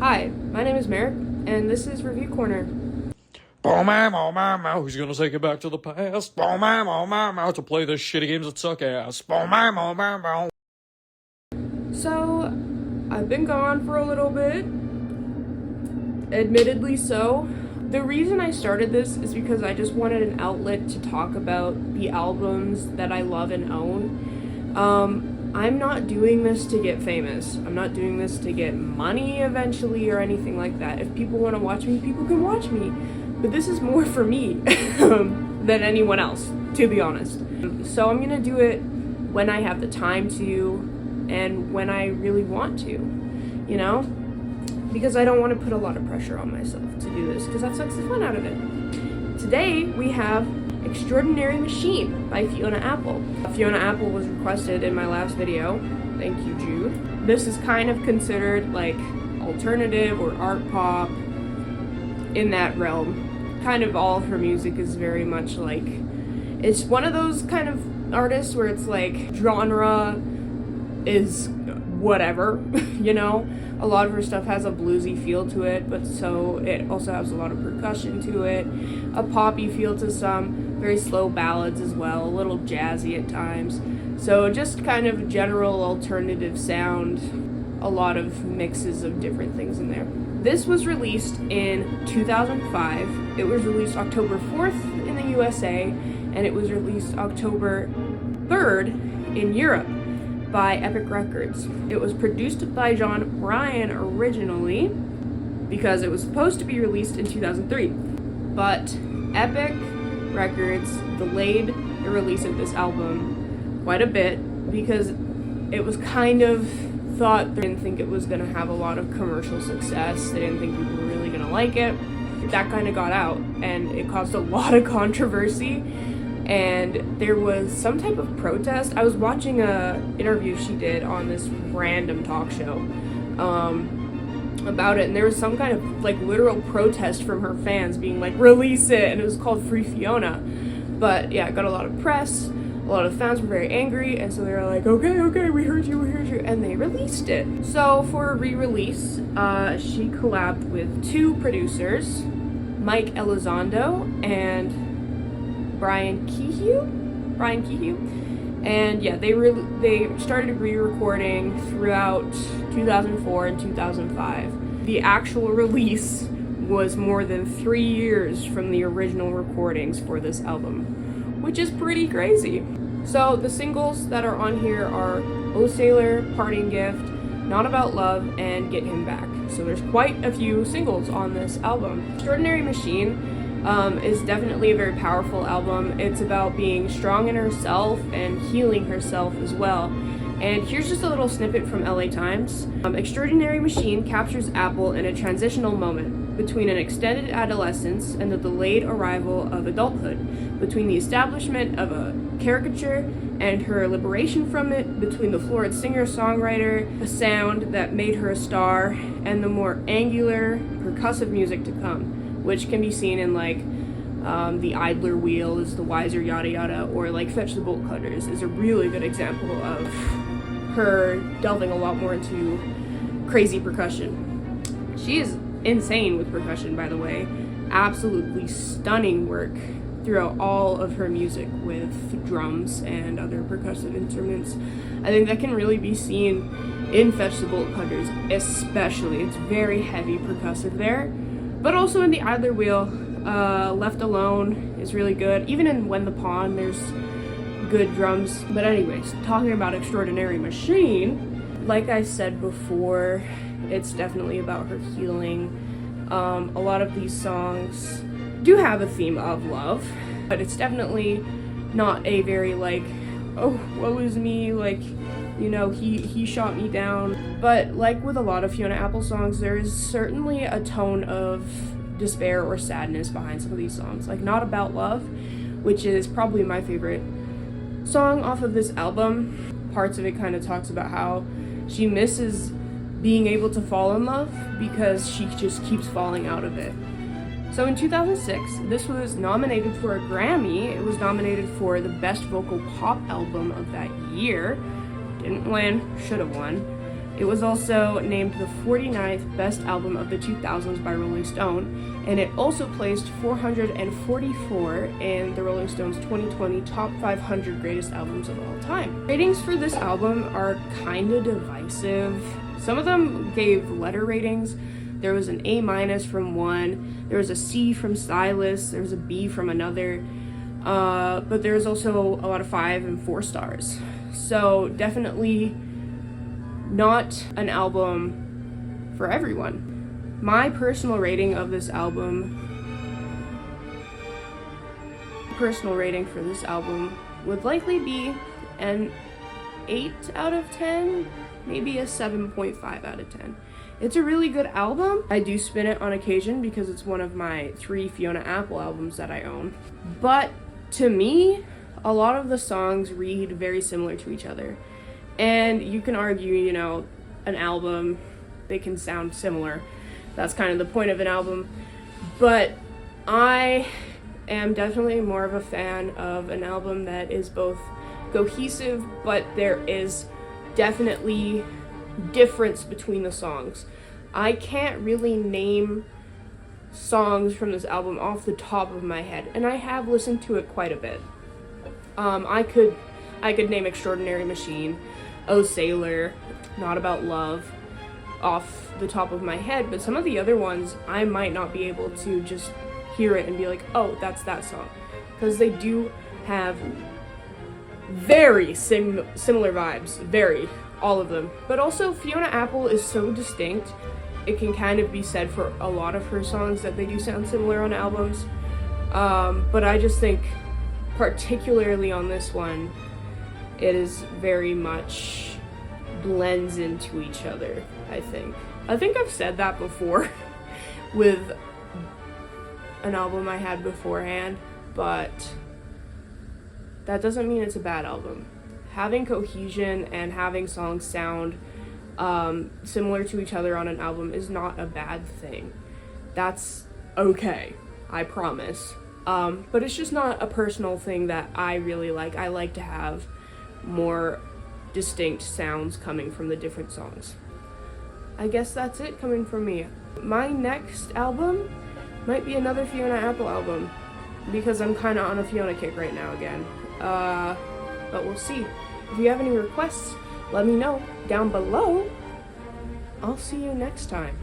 Hi, my name is Merrick, and this is Review Corner. Who's gonna take it back to the past? To play the shitty games that suck ass. So, I've been gone for a little bit, admittedly so. The reason I started this is because I just wanted an outlet to talk about the albums that I love and own. I'm not doing this to get famous. I'm not doing this to get money eventually or anything like that. If people want to watch me, people can watch me. But this is more for me than anyone else, to be honest. So I'm gonna do it when I have the time to and when I really want to, you know? Because I don't want to put a lot of pressure on myself to do this, because that sucks the fun out of it. Today we have Extraordinary Machine by Fiona Apple. Fiona Apple was requested in my last video. Thank you, Jude. This is kind of considered like alternative or art pop, in that realm. Kind of all of her music is very much like, it's one of those kind of artists where it's like genre is whatever, you know? A lot of her stuff has a bluesy feel to it, but so it also has a lot of percussion to it, a poppy feel to some, very slow ballads as well, a little jazzy at times. So just kind of general alternative sound, a lot of mixes of different things in there. This was released in 2005. It was released October 4th in the USA, and it was released October 3rd in Europe by Epic Records. It was produced by John Bryan originally because it was supposed to be released in 2003. But Epic Records delayed the release of this album quite a bit because it was kind of thought, they didn't think it was gonna have a lot of commercial success. They didn't think people were really gonna like it. That kind of got out and it caused a lot of controversy. And there was some type of protest. I was watching a interview she did on this random talk show about it, and there was some kind of like literal protest from her fans being like, release it, and it was called Free Fiona. But yeah, it got a lot of press, a lot of fans were very angry, and so they were like, okay, we heard you, and they released it. So for a re-release, she collabed with two producers, Mike Elizondo and Brian Kehoe, and yeah, they started re-recording throughout 2004 and 2005. The actual release was more than 3 years from the original recordings for this album, which is pretty crazy. So the singles that are on here are Oh Sailor, Parting Gift, Not About Love, and Get Him Back. So there's quite a few singles on this album. Extraordinary Machine is definitely a very powerful album. It's about being strong in herself and healing herself as well. And here's just a little snippet from LA Times. Extraordinary Machine captures Apple in a transitional moment between an extended adolescence and the delayed arrival of adulthood, between the establishment of a caricature and her liberation from it, between the florid singer-songwriter, the sound that made her a star, and the more angular, percussive music to come, which can be seen in like the Idler Wheel is the Wiser Yada Yada, or like Fetch the Bolt Cutters is a really good example of her delving a lot more into crazy percussion. She is insane with percussion, by the way. Absolutely stunning work throughout all of her music with drums and other percussive instruments. I think that can really be seen in Fetch the Bolt Cutters especially. It's very heavy percussive there. But also in the Idler Wheel, Left Alone is really good. Even in When the Pawn, there's good drums. But anyways, talking about Extraordinary Machine, like I said before, it's definitely about her healing. A lot of these songs do have a theme of love, but it's definitely not a very like, oh, woe is me, like, you know, he shot me down. But like with a lot of Fiona Apple songs, there is certainly a tone of despair or sadness behind some of these songs. Like Not About Love, which is probably my favorite song off of this album. Parts of it kind of talks about how she misses being able to fall in love because she just keeps falling out of it. So in 2006, this was nominated for a Grammy. It was nominated for the Best Vocal Pop Album of that year. Didn't win, should have won. It was also named the 49th best album of the 2000s by Rolling Stone, and it also placed 444 in the Rolling Stone's 2020 Top 500 Greatest Albums of All Time. Ratings for this album are kinda divisive. Some of them gave letter ratings. There was an A- from one, there was a C from Stylus, there was a B from another, but there was also a lot of 5 and 4 stars. So definitely not an album for everyone. My personal rating for this album would likely be an 8 out of 10, maybe a 7.5 out of 10. It's a really good album. I do spin it on occasion because it's one of my 3 Fiona Apple albums that I own. But to me, a lot of the songs read very similar to each other. And you can argue, you know, an album, they can sound similar. That's kind of the point of an album. But I am definitely more of a fan of an album that is both cohesive, but there is definitely difference between the songs. I can't really name songs from this album off the top of my head, and I have listened to it quite a bit. I could name Extraordinary Machine, Oh Sailor, Not About Love off the top of my head, but some of the other ones I might not be able to just hear it and be like, oh, that's that song, because they do have very similar vibes, all of them. But also Fiona Apple is so distinct, it can kind of be said for a lot of her songs that they do sound similar on albums, but I just think particularly on this one, it is very much blends into each other, I think. I've said that before with an album I had beforehand, but that doesn't mean it's a bad album. Having cohesion and having songs sound similar to each other on an album is not a bad thing. That's okay, I promise. But it's just not a personal thing that I really like. I like to have more distinct sounds coming from the different songs. I guess that's it coming from me. My next album might be another Fiona Apple album, because I'm kind of on a Fiona kick right now again. But we'll see. If you have any requests, let me know down below. I'll see you next time.